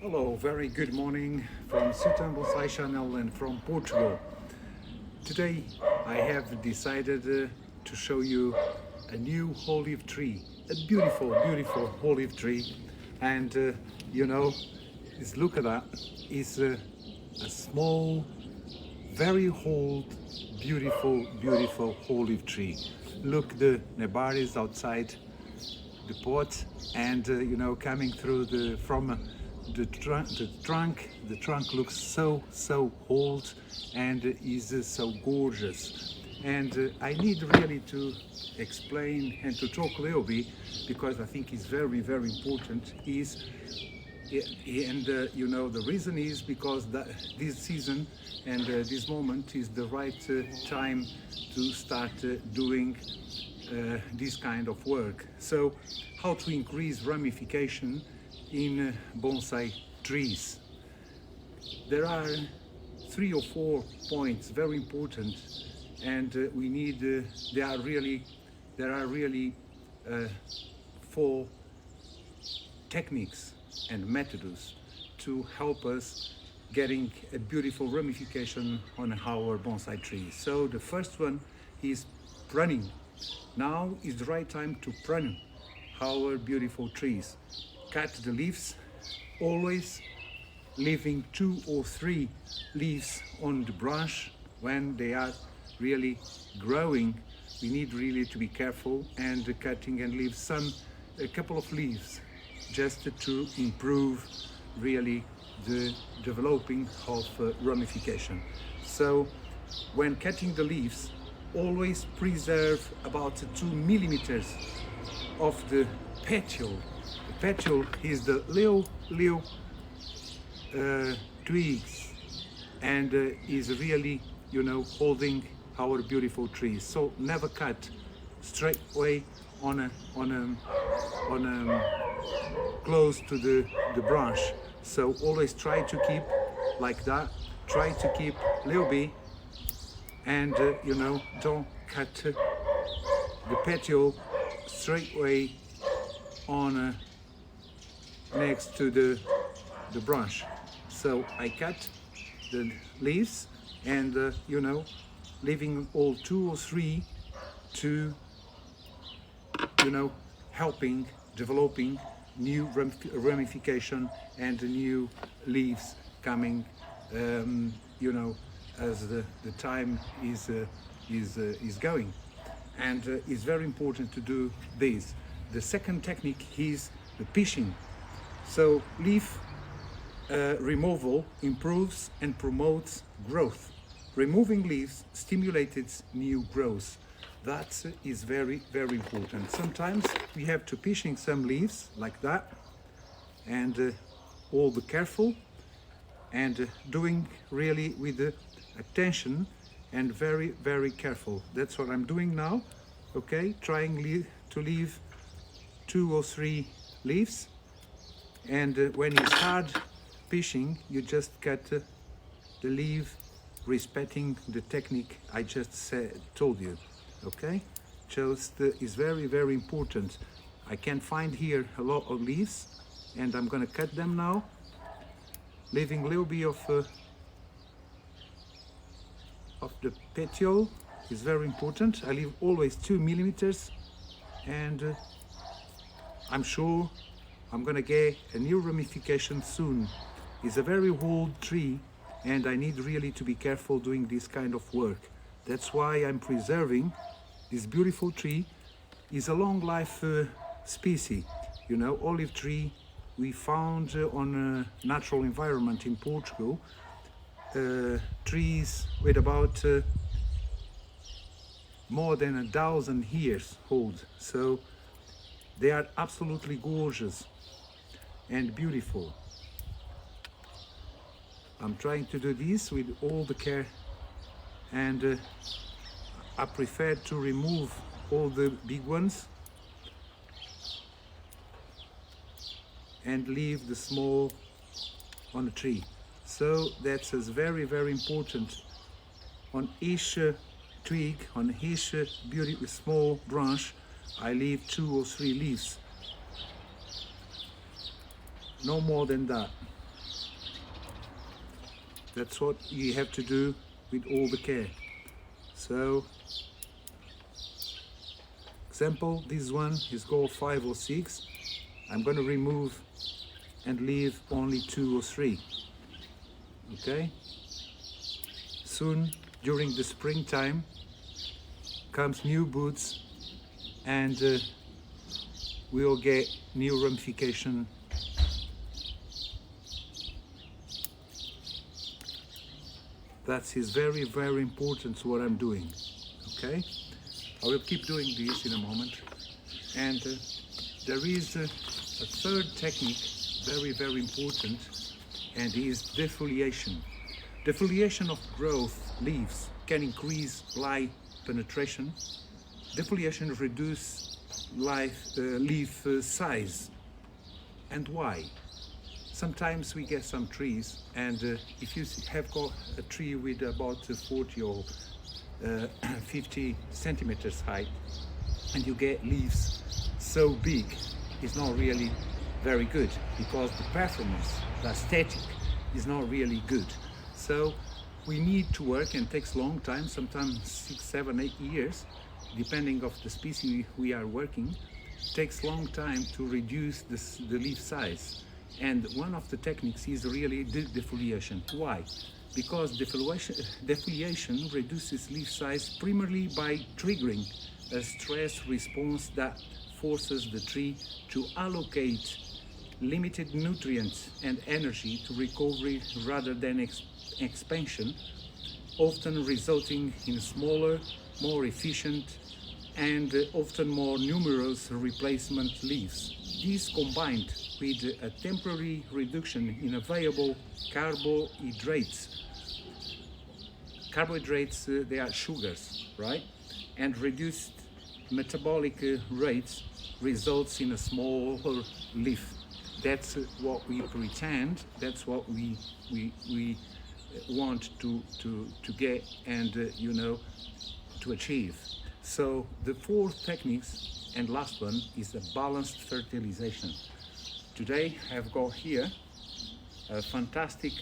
Hello, very good morning from Sultan Bonsai Channel and from Portugal. Today I have decided to show you a new olive tree, a beautiful olive tree. And just look at that. It's a small, very old, beautiful olive tree. Look, the nebaris outside the pot, and coming through the trunk looks so old and is so gorgeous. And I need really to explain and to talk a little bit, because I think it's very important, is and the reason is because this season and this moment is the right time to start doing this kind of work. So how to increase ramification in bonsai trees? There are 3 or 4 points very important, and we need there are really 4 techniques and methods to help us getting a beautiful ramification on our bonsai trees. So the first one is pruning. Now is the right time to prune our beautiful trees. Cut the leaves, always leaving 2 or 3 leaves on the branch when they are really growing. We need really to be careful and cutting and leave a couple of leaves just to improve really the developing of ramification. So when cutting the leaves, always preserve about 2 millimeters of the petiole. The petiole is the little twigs, and is really holding our beautiful trees. So never cut straight away on a close to the branch. So always try to keep like that. Try to keep a little bit, and don't cut the petiole straight away on next to the branch. So I cut the leaves and leaving all 2 or 3 to helping developing new ramification and new leaves coming as the time is going. And it's very important to do this. The second technique is the pishing. So leaf removal improves and promotes growth. Removing leaves stimulates new growth. That is very important. Sometimes we have to pishing some leaves like that, and all the careful, and doing really with the attention and very careful. That's what I'm doing now. Okay, trying to leave 2 or 3 leaves, and when it's hard pishing, you just cut the leaf, respecting the technique I just told you. Okay, just is very important. I can find here a lot of leaves, and I'm gonna cut them now, leaving a little bit of the petiole. Is very important. I leave always 2 millimeters, and I'm sure I'm gonna get a new ramification soon. It's a very old tree, and I need really to be careful doing this kind of work. That's why I'm preserving this beautiful tree. Is a long life species. Olive tree we found on a natural environment in Portugal. Trees with about more than 1,000 years old. So they are absolutely gorgeous and beautiful. I'm trying to do this with all the care, and I prefer to remove all the big ones and leave the small on the tree. So that's very important. On each twig, on each beautiful small branch, I leave 2 or 3 leaves. No more than that. That's what you have to do with all the care. So, example, this one is got 5 or 6. I'm going to remove and leave only 2 or 3. Okay? Soon, during the springtime, comes new buds, and we'll get new ramification. That is very, very important what I'm doing. Okay? I will keep doing this in a moment. And there is a third technique, very, very important, and is defoliation. Defoliation of growth leaves can increase light penetration. Defoliation reduces leaf size. And why? Sometimes we get some trees, and if you have got a tree with about 40 or 50 centimeters height, and you get leaves so big, it's not really very good, because the performance, the aesthetic, is not really good. So we need to work, and it takes a long time, sometimes 6, 7, 8 years, depending of the species we are working. It takes a long time to reduce the leaf size. And one of the techniques is really defoliation. Why? Because defoliation reduces leaf size primarily by triggering a stress response that forces the tree to allocate limited nutrients and energy to recovery rather than expansion, often resulting in smaller, more efficient, and often more numerous replacement leaves. This, combined with a temporary reduction in available carbohydrates, they are sugars, right? And reduced metabolic rates results in a smaller leaf. That's what we pretend, that's what we want to get and to achieve. So the fourth techniques and last one is the balanced fertilization. Today I've got here a fantastic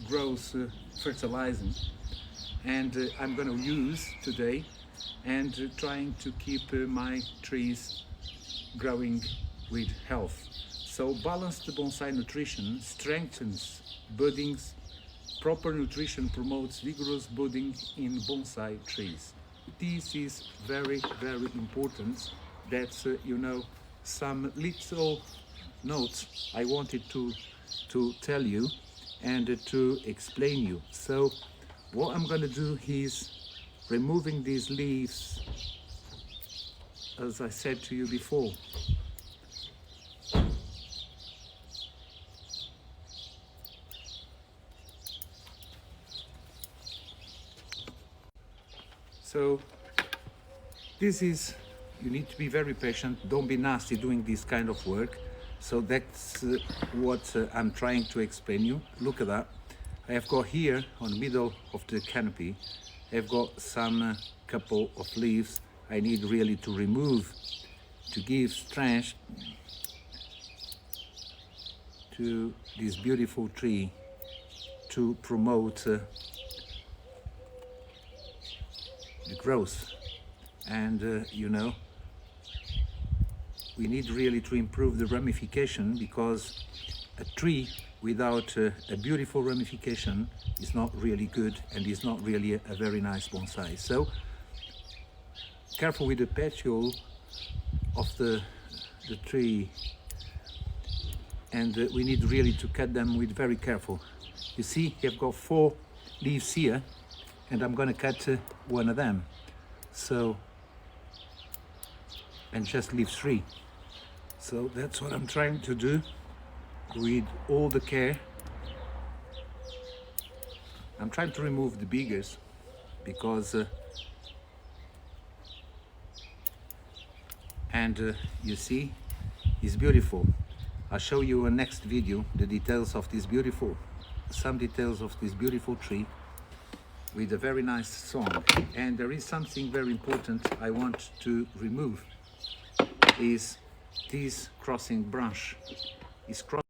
growth fertilizer, and I'm going to use today and trying to keep my trees growing with health. So balanced bonsai nutrition strengthens buddings. Proper nutrition promotes vigorous budding in bonsai trees. This is very, very important. That's some little notes I wanted to tell you and to explain you. So what I'm going to do is removing these leaves, as I said to you before. So this is, you need to be very patient, don't be nasty doing this kind of work. So that's what I'm trying to explain you. Look at that. I have got here on the middle of the canopy, I've got some couple of leaves I need really to remove to give strength to this beautiful tree, to promote the growth. And we need really to improve the ramification, because a tree without a beautiful ramification is not really good and is not really a very nice bonsai. So careful with the petiole of the tree, and we need really to cut them with very careful. You see, I've got 4 leaves here, and I'm going to cut one of them. So, and just leave 3. So that's what I'm trying to do with all the care. I'm trying to remove the biggest because you see, it's beautiful. I'll show you in next video the details of this some details of this beautiful tree with a very nice song. And there is something very important I want to remove, is this crossing branch. It's